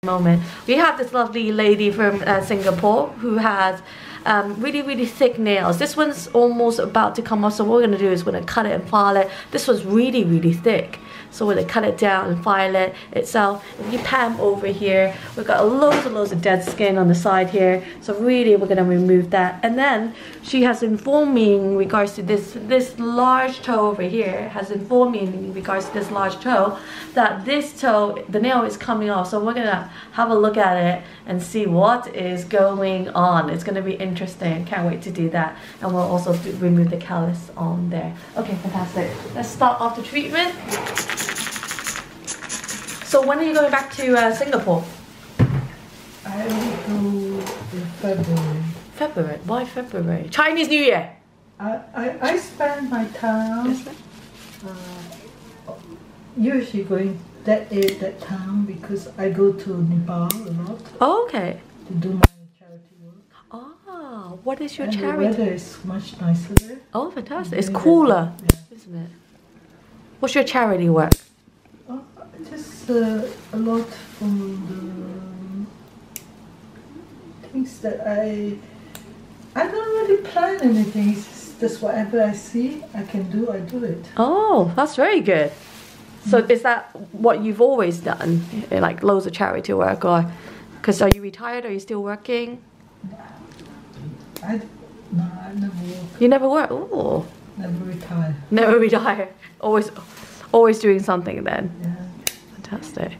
Moment. We have this lovely lady from Singapore who has really thick nails. This one's almost about to come off, so what we're gonna do is we're gonna cut it and file it. This one's really thick, so we're gonna cut it down and file it itself. If you pan over here, we've got loads of dead skin on the side here, so really we're gonna remove that. And then she has informed me in regards to this large toe over here, has informed me in regards to this large toe that this toe, the nail is coming off, so we're gonna have a look at it and see what is going on. It's gonna be interesting. Can't wait to do that. And we'll also remove the callus on there. Okay, fantastic. Let's start off the treatment. So when are you going back to Singapore? I will go in February. February? Why February? Chinese New Year? I spend my time usually going that time because I go to Nepal a lot. Oh, okay. To do my charity work. Ah, what is your and charity? The weather is much nicer there. Oh, fantastic. It's cooler, isn't it? What's your charity work? Just a lot from the things that I don't really plan anything. It's just whatever I see I can do, I do it. Oh, that's very good. So is that what you've always done? Like loads of charity work, or because are you retired? Are you still working? No, I never work. You never work? Oh. Never retire. Never retire. Always doing something then. Yeah. Fantastic.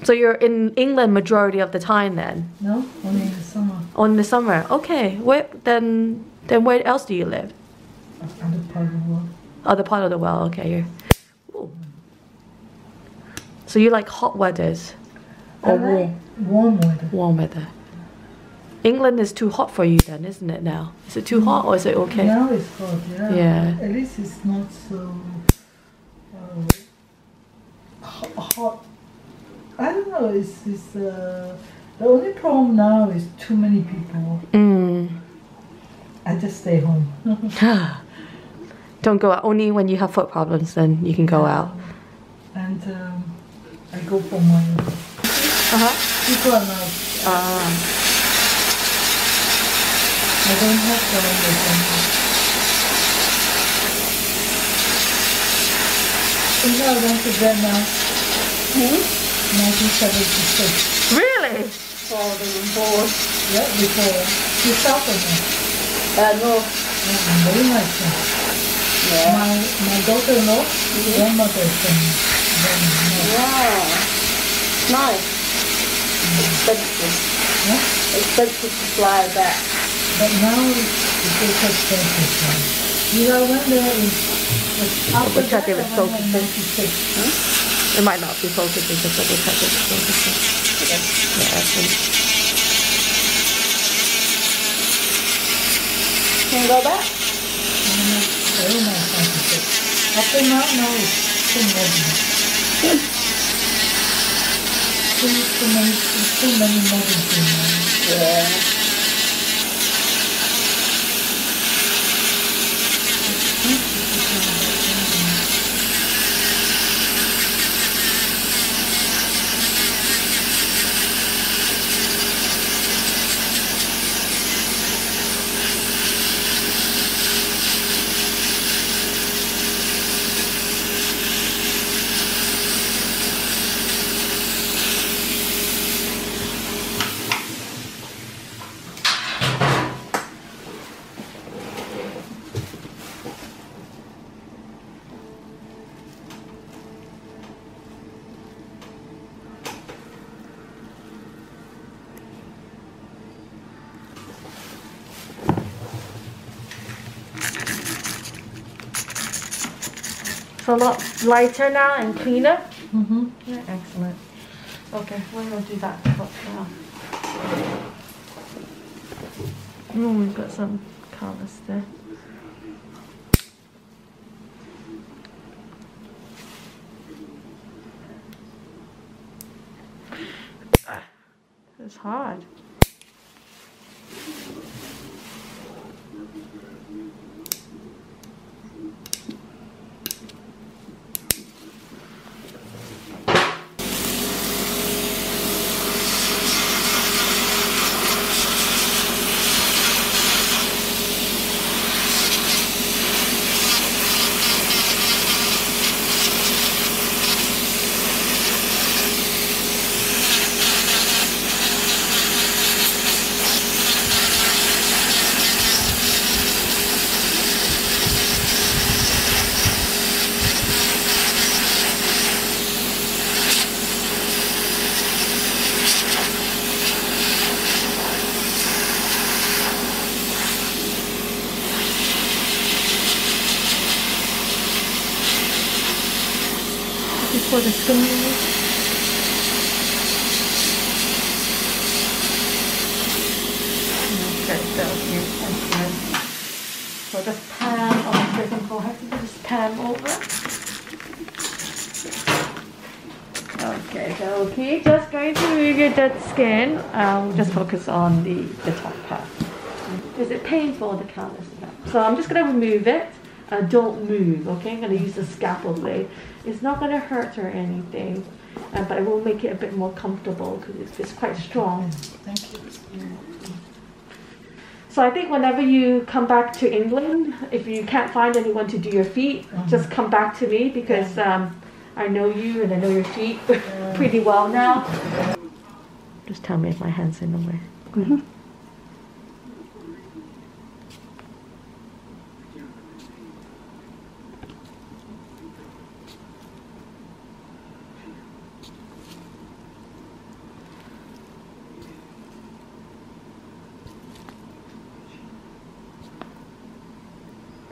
So you're in England majority of the time then? No, only in the summer. On the summer. Okay. Then where else do you live? Other part of the world. Other part of the world. Okay. So you like hot weathers or warm weather? Warm weather. England is too hot for you then, isn't it now? Is it too hot or is it okay? Now it's hot, yeah. Yeah. At least it's not so hot. I don't know, it's the only problem now is too many people. I just stay home. Don't go out. Only when you have foot problems then you can go out. And I go for my people are not. I don't have problem with them. You know, I went to Vietnam. 1976. Really? For the war. Yeah, before. You South of me? No. Very nice. Yeah. My daughter-in-law, grandmother is from Vietnam. Wow. Nice. Expensive. Yeah? Expensive to fly back. But now it's also expensive. You know, when there is after we'll check if it's focusing. 96. It might not be focusing, just double check if it's focusing. Okay. Yeah, can you go back? Very nice 96. After now it's too modern. Too many modern things. Yeah. It's a lot lighter now and cleaner. Yeah, excellent. Okay, we're gonna do that now. Oh, we've got some callus there. It's hard. for the skin removal. Okay, so excellent. So just pan on the second forehead, just pan over. Okay, so just going to remove your dead skin. Just focus on the top part. Is it painful, the callus? No. So I'm just going to remove it. Don't move, okay? I'm going to use the scalpel blade. It's not going to hurt or anything, but it will make it a bit more comfortable because it's quite strong. Thank you. So I think whenever you come back to England, if you can't find anyone to do your feet, just come back to me because I know you and I know your feet pretty well now. Just tell me if my hand's in the way.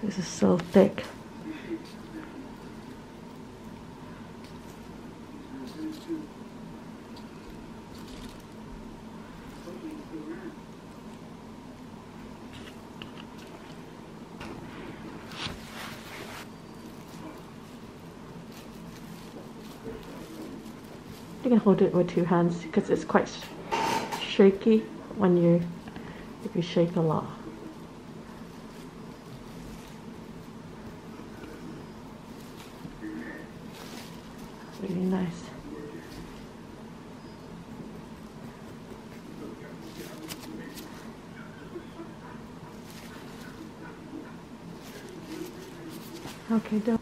This is so thick. You can hold it with two hands because it's quite shaky when if you shake a lot. Really nice. Okay, done.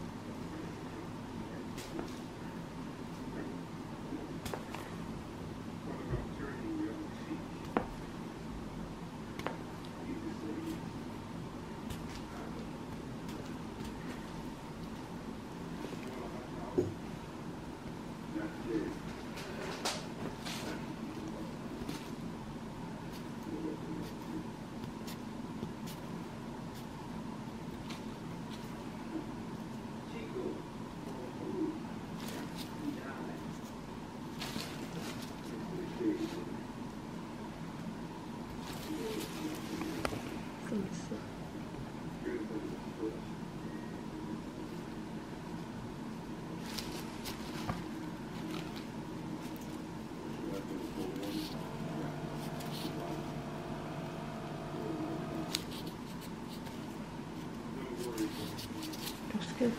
Good.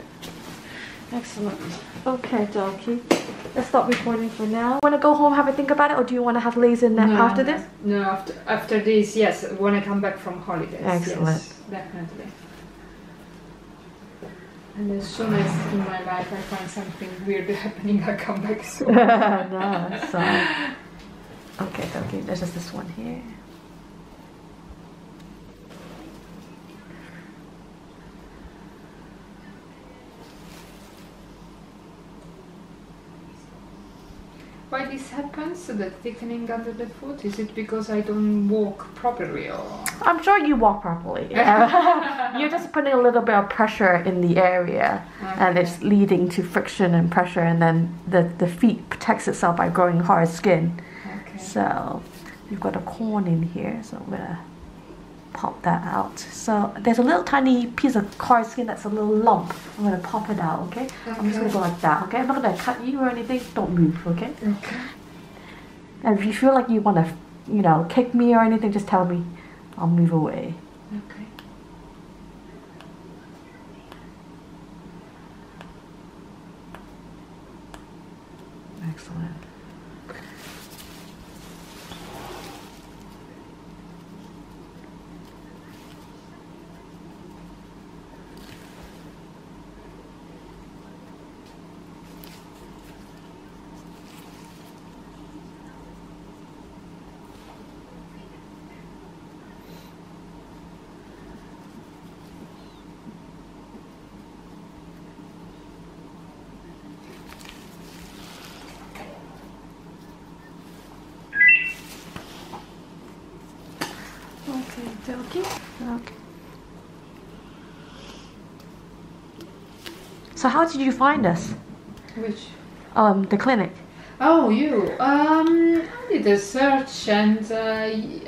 Excellent. Okay, Doki. Let's stop recording for now. Want to go home, have a think about it, or do you want to have laser after this? No, after this, yes. When I come back from holidays. Excellent. Yes, definitely. And as soon as in my life I find something weird happening, I come back soon. No, so. Okay, Doki. There's just this one here. Why this happens, the thickening under the foot? Is it because I don't walk properly or? I'm sure you walk properly. You're just putting a little bit of pressure in the area, and it's leading to friction and pressure, and then the feet protects itself by growing hard skin. Okay. So you've got a corn in here, so I'm gonna pop that out. So there's a little tiny piece of hard skin that's a little lump. I'm gonna pop it out, okay? I'm just gonna go like that, okay? I'm not gonna cut you or anything. Don't move, okay? Okay. And if you feel like you wanna, kick me or anything, just tell me. I'll move away. Okay. Excellent. Okay. So how did you find us? Which? The clinic. Oh, you. I did a search and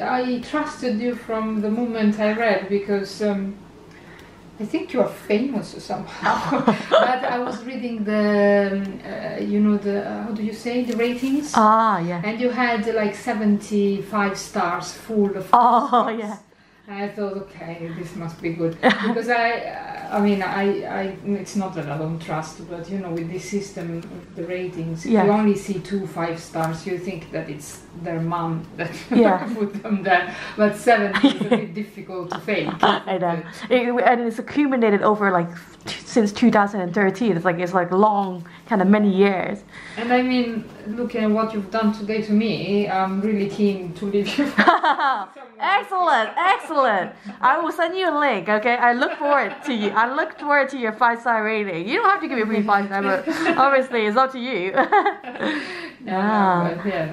I trusted you from the moment I read because I think you are famous somehow. But I was reading the, you know, the, how do you say, the ratings? Ah, yeah. And you had like 75 stars full of Oh, stars. yeah. And I thought, okay, this must be good. Because I mean, it's not that I don't trust, but you know, with this system, the ratings, if you only see 2 5 stars, you think that it's their mom that put them there. But 70 is a bit difficult to fake. I know. And it's accumulated over like since 2013. It's like long, kind of many years. And I mean, looking at what you've done today to me, I'm really keen to leave you. Excellent, excellent. I will send you a link, okay? I look forward to you. I look forward to your 5-star rating. You don't have to give me 5-star, but obviously it's up to you.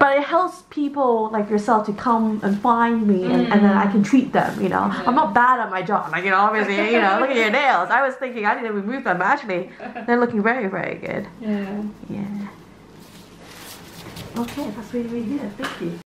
But it helps people like yourself to come and find me, and then I can treat them, you know. I'm not bad at my job, like, you know, obviously, you know, look at your nails. I was thinking I need to remove them, but actually they're looking very, very good. Yeah. Okay, that's really, really good. Thank you.